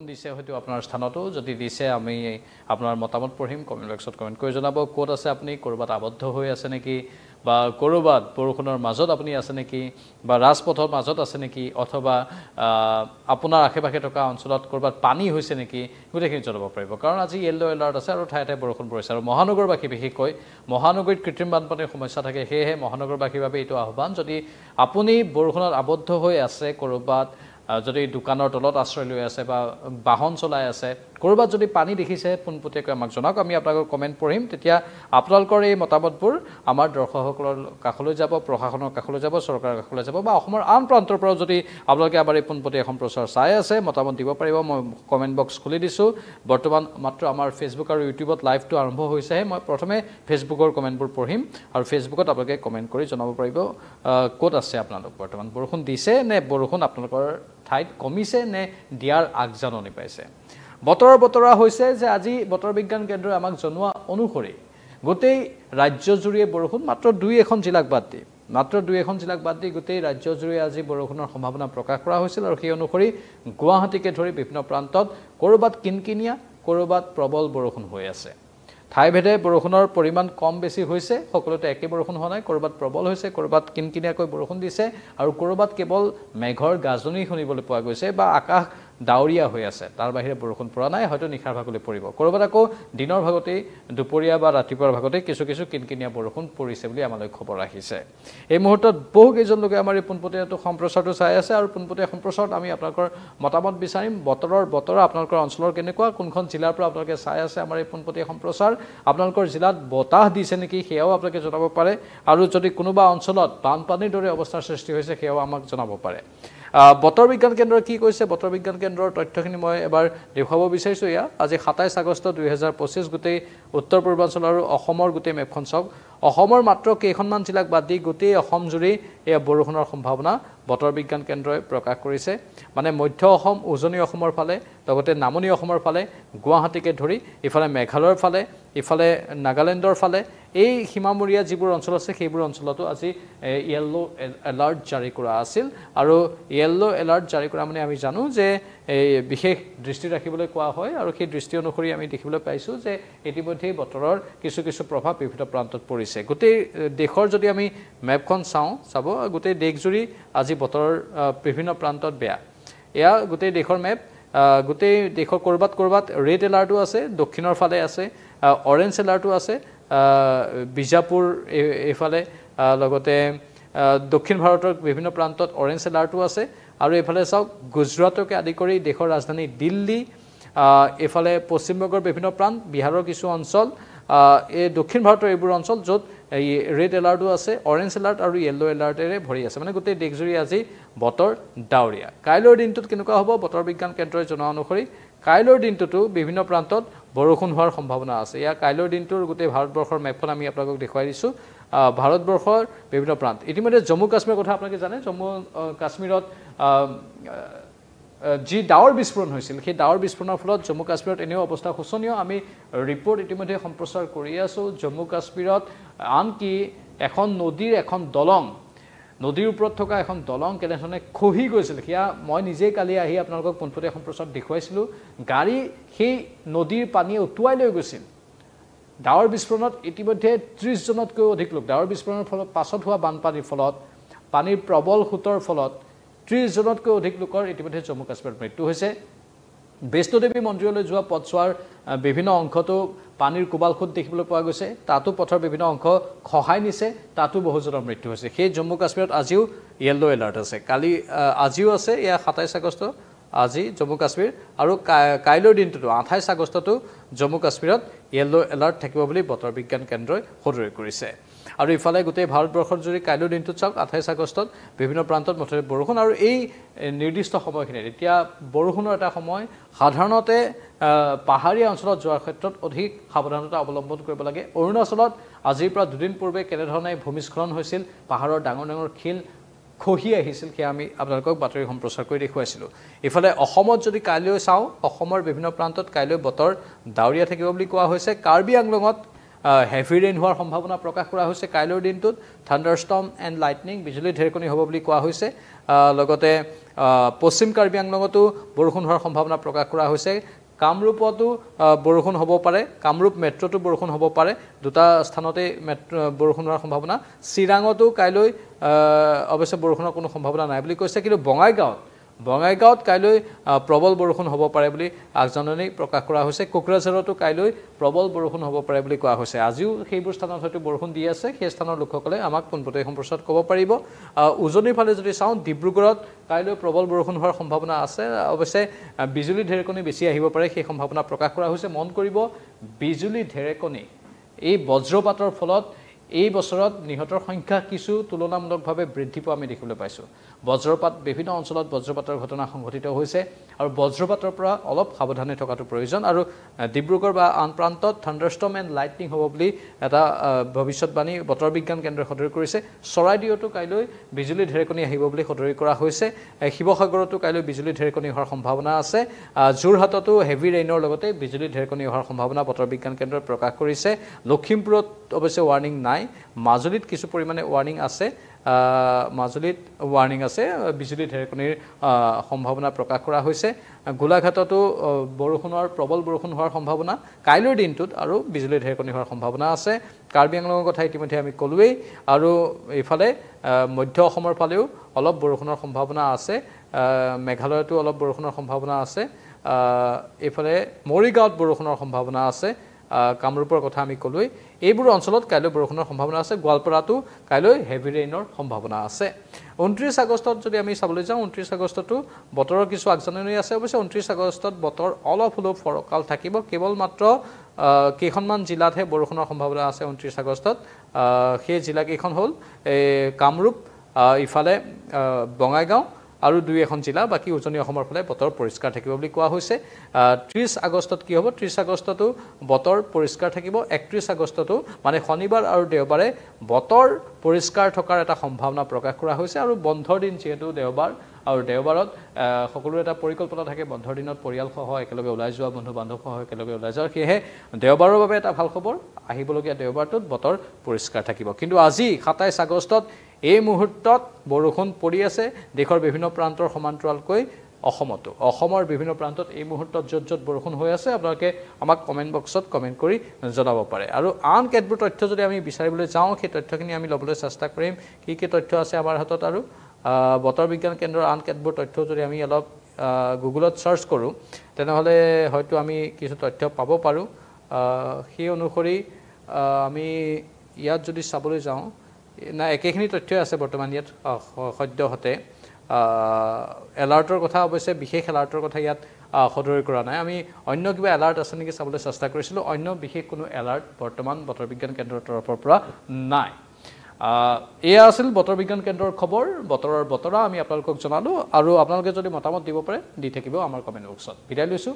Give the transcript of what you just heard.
দিছে হয়তো আপোনাৰ স্থানতো যদি দিছে আমি আপোনাৰ মতামত পঢ়িম কমেন্ট বক্সত কমেন্ট কৰি জনাব ক'ত আছে আপুনি কৰবাত আবদ্ধ হৈ আছে নেকি বা কৰবাত বৰষুণৰ মাজত আপুনি আছে নেকি বা ৰাজপথৰ মাজত আছে নেকি অথবা আপোনাৰ আশেপাশে থকা অঞ্চলত কৰবাত পানী হৈছে নেকি গুটেখিনি জনাব পাৰিব কাৰণ আজি ইয়েলো এলাৰ্ট আছে আৰু ঠায়ে ঠায়ে বৰষুণ পৰিছে আৰু মহানগৰবাসী বিশেষকৈ মহানগৰীত কৃত্ৰিম বানপানীৰ সমস্যা থাকে সেয়েহে মহানগৰবাসীৰ বাবে এইটো আহ্বান যদি আপুনি বৰষুণত আবদ্ধ হৈ আছে কৰবাত যদি দোকানৰ তলত আশ্ৰয় লৈ আছে বা বাহন চলাই আছে কৰবাত যদি পানী দেখিছে পোনপটীয়াকৈ আমাক জনাওক আমি আপোনালোকৰ কমেন্ট পঢ়িম তেতিয়া আপোনালোকৰ এই মতামতবোৰ আমাৰ দৰ্শকসকলৰ কাষলৈ যাব প্ৰশাসনৰ কাষলৈ যাব চৰকাৰৰ কাষলৈ যাব বা অসমৰ আন প্ৰান্তৰ পৰা যদি আপোনালোকে আমাৰ এই পোনপটীয়া সম্প্ৰচাৰ চাই আছে মতামত দিব পাৰিব মই কমেন্ট বক্স খুলি দিছো বৰ্তমান মাত্ৰ আমাৰ ফেচবুক আৰু ইউটিউবত লাইভটো আৰম্ভ হৈছে মই প্ৰথমে ফেচবুকৰ কমেন্টবোৰ পঢ়িম আৰু ফেচবুকত আপোনালোকে কমেন্ট কৰি জনাব পাৰিব ক'ত আছে আপোনালোক বৰ্তমান বৰষুণ দিছে নে বৰষুণ আপোনালোকৰ ঠাইত কমিছে নে দিয়াৰ আগজাননী পাইছে বতৰৰ বতৰা হৈছে যে আজি বতৰ বিজ্ঞান কেন্দ্ৰই আমাক জনোৱা অনুসৰি গোটেই ৰাজ্যজুৰিয়ে বৰষুণ মাত্ৰ 2-1 জিলাক বাদ দি মাত্ৰ 2-1 জিলাক বাদ দি গোটেই ৰাজ্যজুৰিয়ে আজি বৰষুণৰ সম্ভাৱনা প্ৰকাশ কৰা হৈছিল আৰু সেই অনুসৰি গুৱাহাটীকে ধৰি বিভিন্ন প্ৰান্তত কৰবাত কিনকিনিয়া কৰবাত প্ৰবল বৰষুণ হৈ আছে ঠাইভেদে বৰষুণৰ পৰিমাণ কম বেছি হৈছে সকলোতে একে বৰষুণ হোৱা নাই কৰবাত প্ৰবল হৈছে কৰবাত কিনকিনিয়াকৈ বৰষুণ দিছে আৰু কৰবাত কেৱল মেঘৰ গাজনি শুনিবলৈ পোৱা গৈছে বা আকাশ ডাউৰিয়া হৈ আছে তাৰ বাহিৰে বৰষুণ পৰা নাই হয়তো নিখাৰ ভাগলৈ পৰিব কৰবাত আকৌ দিনৰ ভাগতে দুপৰীয়া বা ৰাতিপুৱাৰ ভাগতে কিছু কিছু কিনকিনিয়া বৰষুণ পৰিছে বুলি আমালৈ খবৰ আহিছে এই মুহূৰ্তত বহু কেইজন লোকে আমাৰ এই পোনপটীয়াটো সম্প্ৰচাৰটো চাই আছে আৰু পোনপটীয়া সম্প্ৰচাৰত আমি আপোনালোকৰ মতামত বিচাৰিম বতৰ আপোনালোকৰ অঞ্চলৰ কেনেকুৱা কোনখন জিলাৰ পৰা আপোনালোকে চাই আছে আমাৰ এই পোনপটীয়া সম্প্ৰচাৰ আপোনালোকৰ জিলাত বতাহ দিছে নেকি সেয়াও আপোনালোকে জনাব পাৰে আৰু যদি কোনোবা অঞ্চলত বানপানীৰ দৰে অৱস্থাৰ সৃষ্টি হৈছে সেয়াও আমাক জনাব পাৰে বতৰ বিজ্ঞান কেন্দ্ৰ কি কৈছে বতৰ বিজ্ঞান কেন্দ্ৰৰ তথ্যখিনি মই এবাৰ দেখুৱাব বিচাৰিছো ইয়া আজি 27 আগষ্ট 2025 গোটেই উত্তৰ পূৰ্বাঞ্চল আৰু অসমৰ গোটেই মেপখন চাওক অসমৰ মাত্ৰ কেইখনমান জিলাক বাদ দি গোটেই অসম জুৰি এই বৰষুণৰ সম্ভাৱনা বতৰ বিজ্ঞান কেন্দ্ৰই প্ৰকাশ কৰিছে মানে মধ্য অসম উজনি অসমৰ ফালে লগতে নামনি অসমৰ ফালে গুৱাহাটীকে ধৰি ইফালে মেঘালয়ৰ ফালে ইফালে নাগালেণ্ডৰ ফালে এই সীমামূৰীয়া যিবোৰ অঞ্চল আছে সেইবোৰ অঞ্চলতো আজি ইয়েলো এলাৰ্ট জাৰি কৰা আছিল আৰু ইয়েলো এলাৰ্ট জাৰি কৰা মানে আমি জানো যে এই বিশেষ দৃষ্টি ৰাখিবলৈ কোৱা হয় আৰু সেই দৃষ্টি অনুসৰি আমি দেখিবলৈ পাইছো যে ইতিমধ্যে বতৰৰ কিছু কিছু প্ৰভাৱ বিভিন্ন প্ৰান্তত পৰিছে গোটেই দেশৰ যদি আমি মেপখন চাব গোটেই দেশজুৰি আজি বতৰৰ বিভিন্ন প্ৰান্তত বেয়া এয়া গোটেই দেশৰ মেপ গোটেই দেশৰ কৰবাত ৰেড এলাৰ্টও আছে দক্ষিণৰ ফালে আছে অৰেঞ্জ এলাৰ্টও আছে বিজাপুৰ এফালে লগতে দক্ষিণ ভাৰতৰ বিভিন্ন প্ৰান্তত অৰেঞ্জ এলাৰ্টও আছে আৰু এফালে চাওক গুজৰাটকে আদি কৰি দেশৰ ৰাজধানী দিল্লী এফালে পশ্চিমবংগৰ বিভিন্ন প্ৰান্ত বিহাৰৰ কিছু অঞ্চল এই দক্ষিণ ভাৰতৰ এইবোৰ অঞ্চল য'ত এই ৰেড এলাৰ্টও আছে অৰেঞ্জ এলাৰ্ট আৰু ইয়েলো এলাৰ্টেৰে ভৰি আছে মানে গোটেই দেশজুৰি আজি বতৰ ডাউৰিয়া কাইলৈৰ দিনটোত কেনেকুৱা হ'ব বতৰ বিজ্ঞান কেন্দ্ৰই জনোৱা অনুসৰি কাইলৈৰ দিনটোতো বিভিন্ন প্ৰান্তত বৰষুণ হোৱাৰ সম্ভাৱনা আছে ইয়া কাইলৈৰ দিনটোৰ গোটেই ভাৰতবৰ্ষৰ মেপখন আমি আপোনালোকক দেখুৱাই দিছো ভাৰতবৰ্ষৰ বিভিন্ন প্ৰান্ত ইতিমধ্যে জম্মু কাশ্মীৰৰ কথা আপোনালোকে জানে জম্মু কাশ্মীৰত যি ডাৱৰ বিস্ফোৰণ হৈছিল সেই ডাৱৰ বিস্ফোৰণৰ ফলত জম্মু কাশ্মীৰত এনেও অৱস্থা শোচনীয় আমি ৰিপৰ্ট ইতিমধ্যে সম্প্ৰচাৰ কৰি আছো জম্মু কাশ্মীৰত আনকি এখন নদীৰ এখন দলং নদীৰ ওপৰত থকা এখন দলং কেনেধৰণে খহি গৈছিল সেয়া মই নিজে কালি আহি আপোনালোকক পোনপটীয়া সম্প্ৰচাৰত দেখুৱাইছিলো গাড়ী সেই নদীৰ পানী উটুৱাই লৈ গৈছিল ডাৱৰ বিস্ফোৰণত ইতিমধ্যে 30 জনতকৈ অধিক লোক ডাৱৰ বিস্ফোৰণৰ ফলত পাছত হোৱা বানপানীৰ ফলত পানীৰ প্ৰবল খুতৰ ফলত 30 জনতকৈ অধিক লোকৰ ইতিমধ্যে জম্মু কাশ্মীৰত মৃত্যু হৈছে বৈষ্ণোদেৱী মন্দিৰলৈ যোৱা পথছোৱাৰ বিভিন্ন অংশতো পানীৰ কোবালখুত দেখিবলৈ পোৱা গৈছে তাতো পথৰ বিভিন্ন অংশ খহাই নিছে তাতো বহুজনৰ মৃত্যু হৈছে সেই জম্মু কাশ্মীৰত আজিও ইয়েলো এলাৰ্ট আছে কালি আজিও আছে ইয়া 27 আগষ্ট আজি জম্মু কাশ্মীৰ আৰু কাইলৈৰ দিনটোতো 28 আগষ্টতো জম্মু কাশ্মীৰত ইয়েলো এলাৰ্ট থাকিব বুলি বতৰ বিজ্ঞান কেন্দ্ৰই সদৰি কৰিছে আৰু ইফালে গোটেই ভাৰতবৰ্ষৰ জুৰি কাইলৈৰ দিনটোত চাওক 28 আগষ্টত বিভিন্ন প্ৰান্তত মুঠতে বৰষুণ আৰু এই নিৰ্দিষ্ট সময়খিনিত এতিয়া বৰষুণৰ এটা সময় সাধাৰণতে পাহাৰীয়া অঞ্চলত যোৱাৰ ক্ষেত্ৰত অধিক সাৱধানতা অৱলম্বন কৰিব লাগে অৰুণাচলত আজিৰ পৰা দুদিন পূৰ্বে কেনেধৰণে ভূমিস্খলন হৈছিল পাহাৰৰ ডাঙৰ ডাঙৰ শিল খহি আহিছিল কি আমি আপোনালোকক বাতৰি সম্প্ৰচাৰ কৰি দেখুৱাইছিলো ইফালে অসমত যদি কাইলৈ চাও অসমৰ বিভিন্ন প্ৰান্তত কাইলৈ বতৰ ডাউৰিয়া থাকিব বুলি কোৱা হৈছে কাৰ্বি আংলঙত হেভি ৰেইন হোৱাৰ সম্ভাৱনা প্ৰকাশ কৰা হৈছে কাইলৈৰ দিনটোত থাণ্ডাৰষ্টৰ্ম এণ্ড লাইটনিং বিজুলী ঢেৰেকনি হ'ব বুলি কোৱা হৈছে লগতে পশ্চিম কাৰ্বি আংলঙতো বৰষুণ হোৱাৰ সম্ভাৱনা প্ৰকাশ কৰা হৈছে কামৰূপতো বৰষুণ হ'ব পাৰে কামৰূপ মেট্ৰটো বৰষুণ হ'ব পাৰে দুটা স্থানতে বৰষুণ হোৱাৰ সম্ভাৱনা চিৰাঙতো কাইলৈ অৱশ্যে বৰষুণৰ কোনো সম্ভাৱনা নাই বুলি কৈছে কিন্তু বঙাইগাঁৱত কাইলৈ প্ৰবল বৰষুণ হ'ব পাৰে বুলি আগজাননী প্ৰকাশ কৰা হৈছে কোকৰাঝাৰতো কাইলৈ প্ৰবল বৰষুণ হ'ব পাৰে বুলি কোৱা হৈছে আজিও সেইবোৰ স্থানত হয়তো বৰষুণ দি আছে সেই স্থানৰ লোকসকলে আমাক পোনপটীয়া সম্প্ৰচাৰত ক'ব পাৰিব উজনিৰ ফালে যদি চাওঁ ডিব্ৰুগড়ত কাইলৈ প্ৰবল বৰষুণ হোৱাৰ সম্ভাৱনা আছে অৱশ্যে বিজুলী ঢেৰেকনি বেছি আহিব পাৰে সেই সম্ভাৱনা প্ৰকাশ কৰা হৈছে মন কৰিব বিজুলী ঢেৰেকনি এই বজ্ৰপাতৰ ফলত এই বছৰত নিহতৰ সংখ্যা কিছু তুলনামূলকভাৱে বৃদ্ধি পোৱা আমি দেখিবলৈ পাইছোঁ বজ্ৰপাত বিভিন্ন অঞ্চলত বজ্ৰপাতৰ ঘটনা সংঘটিত হৈছে আৰু বজ্ৰপাতৰ পৰা অলপ সাৱধানে থকাটো প্ৰয়োজন আৰু ডিব্ৰুগড় বা আন প্ৰান্তত থাণ্ডাৰষ্টৰ্ম এণ্ড লাইটনিং হ'ব বুলি এটা ভৱিষ্যতবাণী বতৰ বিজ্ঞান কেন্দ্ৰই সদৰি কৰিছে চৰাইদেউতো কাইলৈ বিজুলী ঢেৰেকনি আহিব বুলি সদৰি কৰা হৈছে শিৱসাগৰতো কাইলৈ বিজুলী ঢেৰেকনি হোৱাৰ সম্ভাৱনা আছে যোৰহাটতো হেভি ৰেইনৰ লগতে বিজুলী ঢেৰেকনি হোৱাৰ সম্ভাৱনা বতৰ বিজ্ঞান কেন্দ্ৰই প্ৰকাশ কৰিছে লখিমপুৰত অৱশ্যে ৱাৰ্ণিং নাই মাজুলীত কিছু পৰিমাণে ৱাৰ্ণিং আছে বিজুলী ঢেৰেকনিৰ সম্ভাৱনা প্ৰকাশ কৰা হৈছে গোলাঘাটতো প্ৰবল বৰষুণ হোৱাৰ সম্ভাৱনা কাইলৈৰ দিনটোত আৰু বিজুলী ঢেৰেকনি হোৱাৰ সম্ভাৱনা আছে কাৰ্বি আংলঙৰ কথা ইতিমধ্যে আমি ক'লোৱেই আৰু এইফালে মধ্য অসমৰ ফালেও অলপ বৰষুণৰ সম্ভাৱনা আছে মেঘালয়তো অলপ বৰষুণৰ সম্ভাৱনা আছে এইফালে মৰিগাঁৱত বৰষুণৰ সম্ভাৱনা আছে কামৰূপৰ কথা আমি ক'লোৱেই এইবোৰ অঞ্চলত কাইলৈ বৰষুণৰ সম্ভাৱনা আছে গোৱালপাৰাতো কাইলৈ হেভি ৰেইনৰ সম্ভাৱনা আছে 29 আগষ্টত যদি আমি চাবলৈ যাওঁ 29 আগষ্টতো বতৰৰ কিছু আগজাননী আছে অৱশ্যে 29 আগষ্টত বতৰ অলপ হলেও ফৰকাল থাকিব কেৱল মাত্ৰ কেইখনমান জিলাতহে বৰষুণৰ সম্ভাৱনা আছে 29 আগষ্টত সেই জিলা কেইখন হ'ল কামৰূপ ইফালে বঙাইগাঁও আৰু দুই এখন জিলা বাকি উজনি অসমৰ ফালে বতৰ পৰিষ্কাৰ থাকিব বুলি কোৱা হৈছে 30 আগষ্টত কি হ'ব 30 আগষ্টতো বতৰ পৰিষ্কাৰ থাকিব 31 আগষ্টতো মানে শনিবাৰ আৰু দেওবাৰে বতৰ পৰিষ্কাৰ থকাৰ এটা সম্ভাৱনা প্ৰকাশ কৰা হৈছে আৰু বন্ধৰ দিন যেহেতু দেওবাৰ আৰু দেওবাৰত সকলো এটা পৰিকল্পনা থাকে বন্ধৰ দিনত পৰিয়ালসহ একেলগে ওলাই যোৱা বন্ধু বান্ধৱসহ একেলগে ওলাই যোৱা কিহে দেওবাৰৰ বাবে এটা ভাল খবৰ আহিবলগীয়া দেওবাৰটোত বতৰ পৰিষ্কাৰ থাকিব কিন্তু আজি 27 আগষ্টত এই মুহূৰ্তত বৰষুণ পৰি আছে দেশৰ বিভিন্ন প্ৰান্তৰ সমান্তৰালকৈ অসমৰ বিভিন্ন প্ৰান্তত এই মুহূৰ্তত য'ত বৰষুণ হৈ আছে আপোনালোকে আমাক কমেন্ট বক্সত কমেন্ট কৰি জনাব পাৰে আৰু আন কেতবোৰ তথ্য যদি আমি বিচাৰিবলৈ যাওঁ সেই তথ্যখিনি আমি ল'বলৈ চেষ্টা কৰিম কি তথ্য আছে আমাৰ হাতত আৰু বতৰ বিজ্ঞান কেন্দ্ৰৰ আন কেতবোৰ তথ্য যদি আমি অলপ গুগলত সাৰ্চ কৰোঁ তেনেহলে হয়তো আমি কিছু তথ্য পাব পাৰোঁ সেই অনুসৰি আমি ইয়াত যদি চাবলৈ যাওঁ না একেখিনি তথ্যই আছে বৰ্তমান ইয়াত সদ্যহতে এলাৰ্টৰ কথা অৱশ্যে বিশেষ এলাৰ্টৰ কথা ইয়াত সদৰি কৰা নাই আমি অন্য কিবা এলাৰ্ট আছে নেকি চাবলৈ চেষ্টা কৰিছিলোঁ অন্য বিশেষ কোনো এলাৰ্ট বৰ্তমান বতৰ বিজ্ঞান কেন্দ্ৰৰ তৰফৰ পৰা নাই এয়া আছিল বতৰ বিজ্ঞান কেন্দ্ৰৰ খবৰ বতৰৰ বতৰা আমি আপোনালোকক জনালোঁ আৰু আপোনালোকে যদি মতামত দিব পাৰে দি থাকিব আমাৰ কমেন্ট বক্সত বিদায় লৈছোঁ